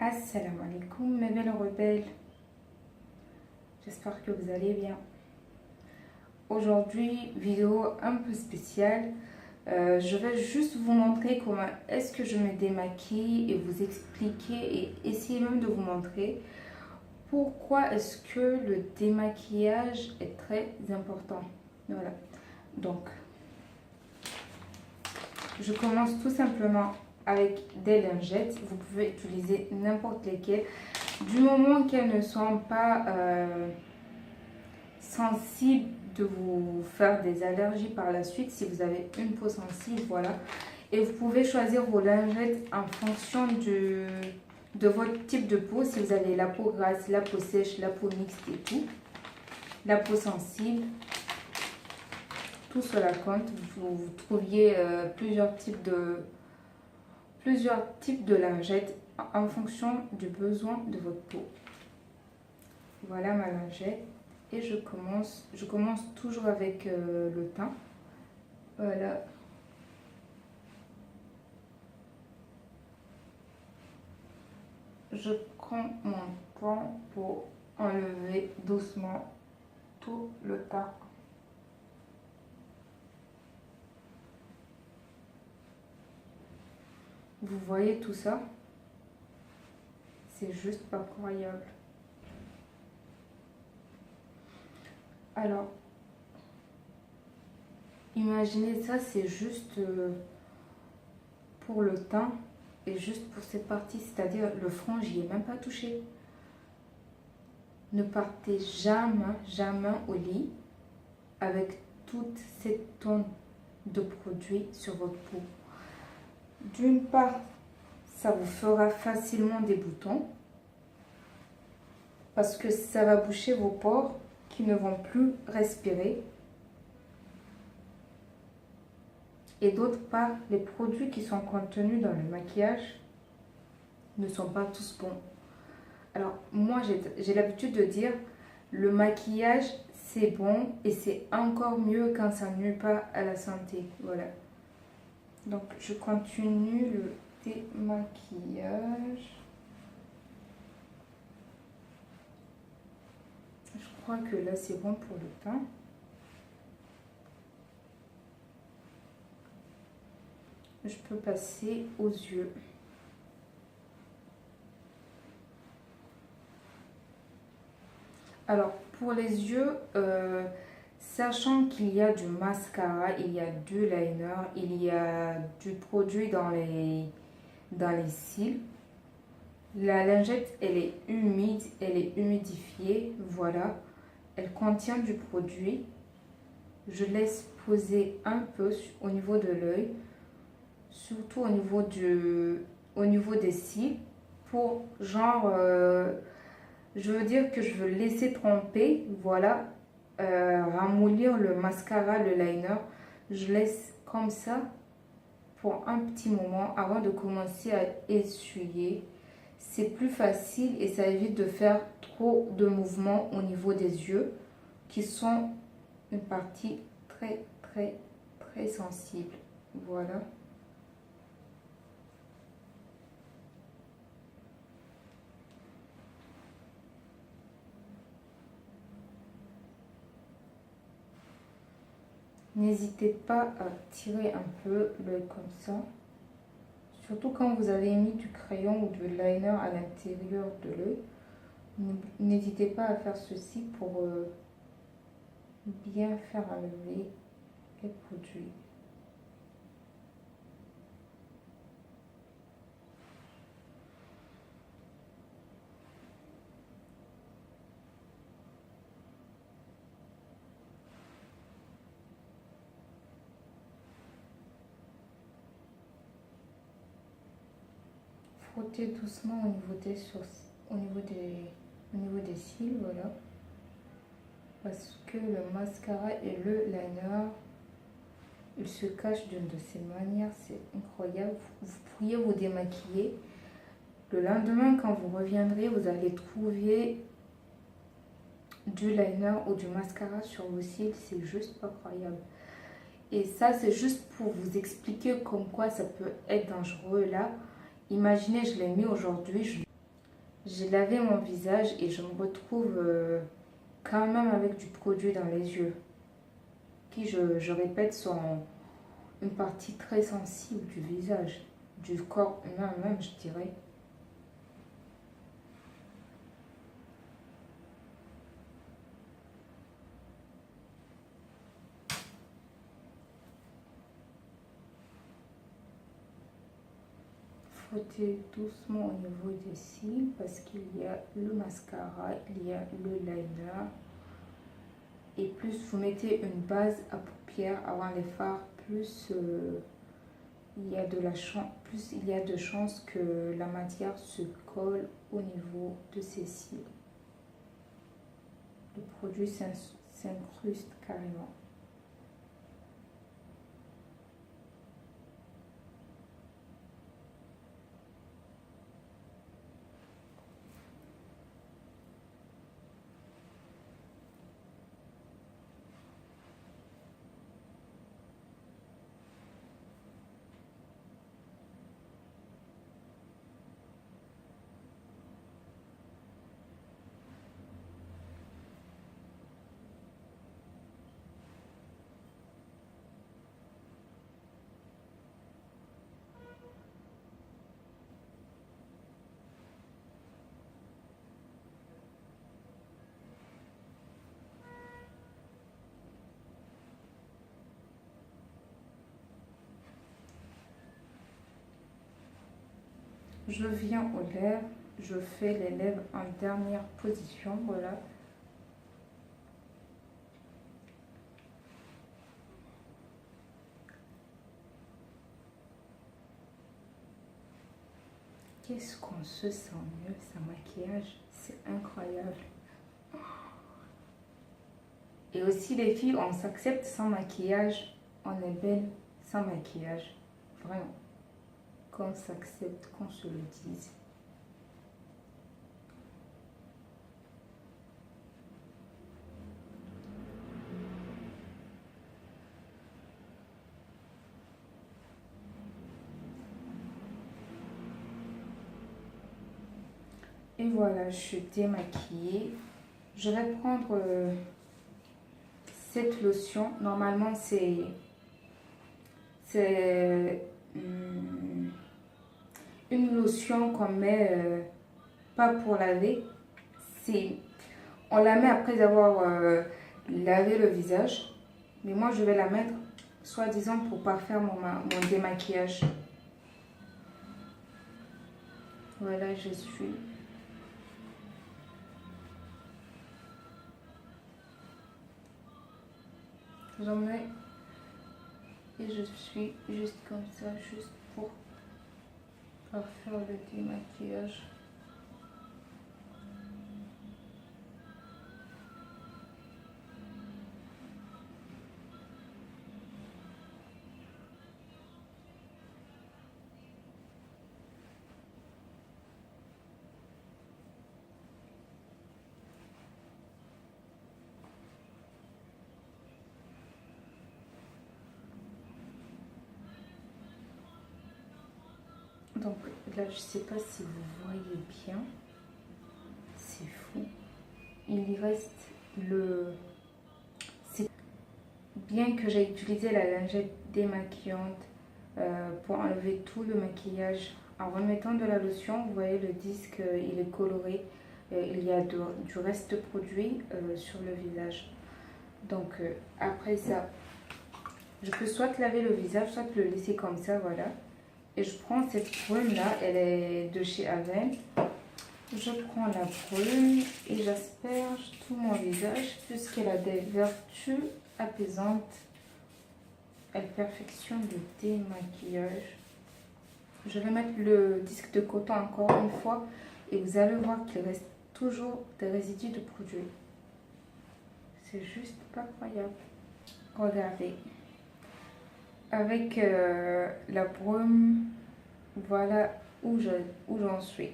Assalamu alaikum mes belles rebelles, j'espère que vous allez bien. Aujourd'hui, vidéo un peu spéciale, je vais juste vous montrer comment est-ce que je me démaquille et vous expliquer et essayer même de vous montrer pourquoi est-ce que le démaquillage est très important. Voilà, donc je commence tout simplement avec des lingettes. Vous pouvez utiliser n'importe lesquelles du moment qu'elles ne sont pas sensibles de vous faire des allergies par la suite. Si vous avez une peau sensible, voilà. Et vous pouvez choisir vos lingettes en fonction de votre type de peau. Si vous avez la peau grasse, la peau sèche, la peau mixte et tout, la peau sensible, tout cela compte. Vous trouviez plusieurs types de lingettes en fonction du besoin de votre peau. Voilà ma lingette et je commence toujours avec le teint. Voilà. Je prends mon temps pour enlever doucement tout le teint. Vous voyez tout ça? C'est juste pas croyable. Alors, imaginez ça, c'est juste pour le teint et juste pour cette partie, c'est-à-dire le front, j'y ai même pas touché. Ne partez jamais au lit avec toute cette tonne de produits sur votre peau. D'une part, ça vous fera facilement des boutons parce que ça va boucher vos pores qui ne vont plus respirer. Et d'autre part, les produits qui sont contenus dans le maquillage ne sont pas tous bons. Alors moi, j'ai l'habitude de dire le maquillage c'est bon et c'est encore mieux quand ça nuit pas à la santé. Voilà. Donc je continue le démaquillage. Je crois que là c'est bon pour le teint. Je peux passer aux yeux. Alors pour les yeux, sachant qu'il y a du mascara, il y a du liner, il y a du produit dans les cils. La lingette, elle est humide, elle est humidifiée, voilà. Elle contient du produit. Je laisse poser un peu au niveau de l'œil, surtout au niveau des cils, pour genre, je veux dire que je veux laisser tremper, voilà, ramollir le mascara, le liner. Je laisse comme ça pour un petit moment avant de commencer à essuyer. C'est plus facile et ça évite de faire trop de mouvements au niveau des yeux qui sont une partie très sensible. Voilà. N'hésitez pas à tirer un peu l'œil comme ça. Surtout quand vous avez mis du crayon ou du liner à l'intérieur de l'œil. N'hésitez pas à faire ceci pour bien faire enlever les produits. Frottez doucement au niveau des cils, voilà. Parce que le mascara et le liner, ils se cachent d'une de ces manières, c'est incroyable. Vous pourriez vous démaquiller. Le lendemain, quand vous reviendrez, vous allez trouver du liner ou du mascara sur vos cils, c'est juste pas croyable. Et ça, c'est juste pour vous expliquer comme quoi ça peut être dangereux là. Imaginez, je l'ai mis aujourd'hui, J'ai lavé mon visage et je me retrouve quand même avec du produit dans les yeux, qui, je répète, sont une partie très sensible du visage, du corps humain même, je dirais. Frotter doucement au niveau des cils parce qu'il y a le mascara, il y a le liner. Et plus vous mettez une base à paupières avant les fards, plus plus il y a de chances que la matière se colle au niveau de ces cils. Le produit s'incruste carrément. Je viens aux lèvres, je fais les lèvres en dernière position, voilà. Qu'est-ce qu'on se sent mieux, sans maquillage, c'est incroyable. Et aussi les filles, on s'accepte sans maquillage, on est belle sans maquillage, vraiment. Qu'on s'accepte, qu'on se le dise. Et voilà, je suis démaquillée. Je vais prendre cette lotion. Normalement, c'est une lotion qu'on met pas pour laver. C'est, on la met après avoir lavé le visage. Mais moi, je vais la mettre, soi-disant, pour pas faire mon démaquillage. Voilà, je suis. J'en mets et je suis juste comme ça, juste pour pas faire le démaquillage. Donc là, je sais pas si vous voyez bien. C'est fou. Il y reste le... Bien que j'ai utilisé la lingette démaquillante pour enlever tout le maquillage, en remettant de la lotion, vous voyez le disque, il est coloré. Il y a du reste de produit sur le visage. Donc après ça, je peux soit laver le visage, soit le laisser comme ça, voilà. Et je prends cette brume là, elle est de chez Avène. Je prends la brume et j'asperge tout mon visage puisqu'elle a des vertus apaisantes. Elle perfectionne le démaquillage. Je vais mettre le disque de coton encore une fois et vous allez voir qu'il reste toujours des résidus de produit. C'est juste pas croyable. Regardez. Avec la brume, voilà où j'en suis.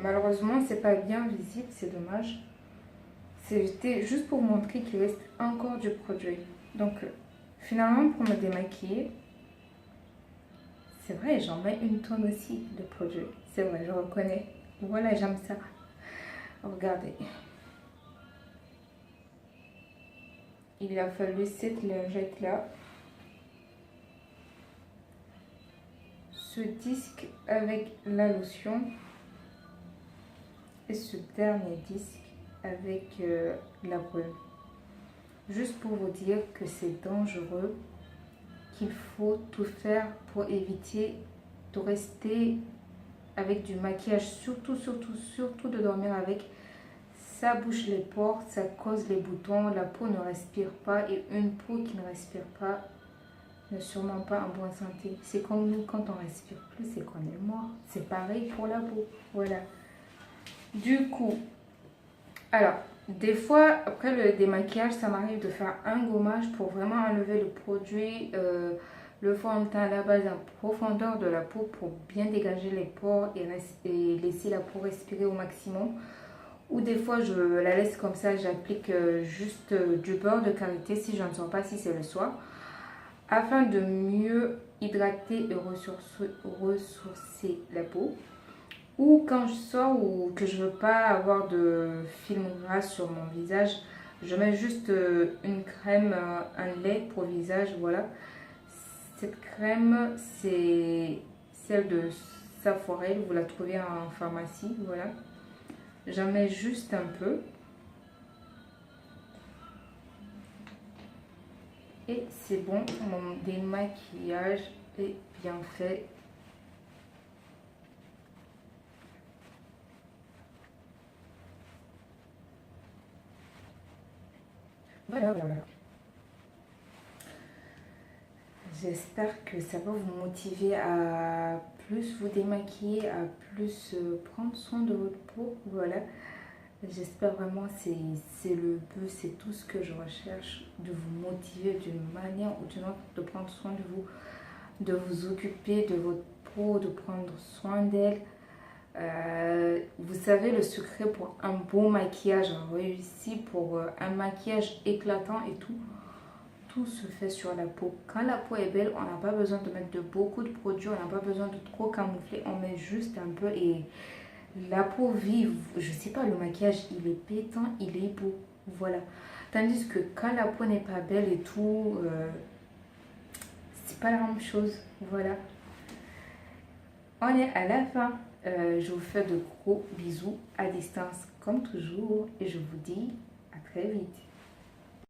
Malheureusement, c'est pas bien visible, c'est dommage. C'était juste pour montrer qu'il reste encore du produit. Donc, finalement, pour me démaquiller, C'est vrai, j'en mets une tonne aussi de produit. C'est vrai, je reconnais. Voilà, j'aime ça. Regardez. Il a fallu cette lingette là. Ce disque avec la lotion. Et ce dernier disque avec la brume. Juste pour vous dire que c'est dangereux, qu'il faut tout faire pour éviter de rester avec du maquillage, surtout de dormir avec. Ça bouche les pores, ça cause les boutons, la peau ne respire pas et une peau qui ne respire pas n'est sûrement pas en bonne santé. C'est comme nous, quand on respire plus, c'est qu'on est mort. C'est pareil pour la peau. Voilà. Du coup, alors, des fois, après le démaquillage, ça m'arrive de faire un gommage pour vraiment enlever le produit, le fond de teint à la base en profondeur de la peau pour bien dégager les pores et laisser la peau respirer au maximum. Ou des fois, je la laisse comme ça, j'applique juste du beurre de karité si je ne sens pas si c'est le soir, afin de mieux hydrater et ressourcer la peau. Ou quand je sors ou que je veux pas avoir de film gras sur mon visage, je mets juste une crème, un lait pour visage, voilà. Cette crème, c'est celle de Saforel, vous la trouvez en pharmacie, voilà. J'en mets juste un peu. Et c'est bon, mon démaquillage est bien fait. Voilà. J'espère que ça va vous motiver à plus vous démaquiller, à plus prendre soin de votre peau. Voilà. J'espère vraiment, c'est le but, c'est tout ce que je recherche, de vous motiver d'une manière ou d'une autre, de prendre soin de vous, de vous occuper de votre peau, de prendre soin d'elle. Vous savez, le secret pour un beau maquillage réussi, pour un maquillage éclatant et tout se fait sur la peau. Quand la peau est belle, on n'a pas besoin de mettre beaucoup de produits, on n'a pas besoin de trop camoufler, on met juste un peu et la peau vive. Je sais pas, le maquillage, il est pétant, il est beau. Voilà. Tandis que quand la peau n'est pas belle et tout, c'est pas la même chose. Voilà. On est à la fin. Je vous fais de gros bisous à distance comme toujours et je vous dis à très vite.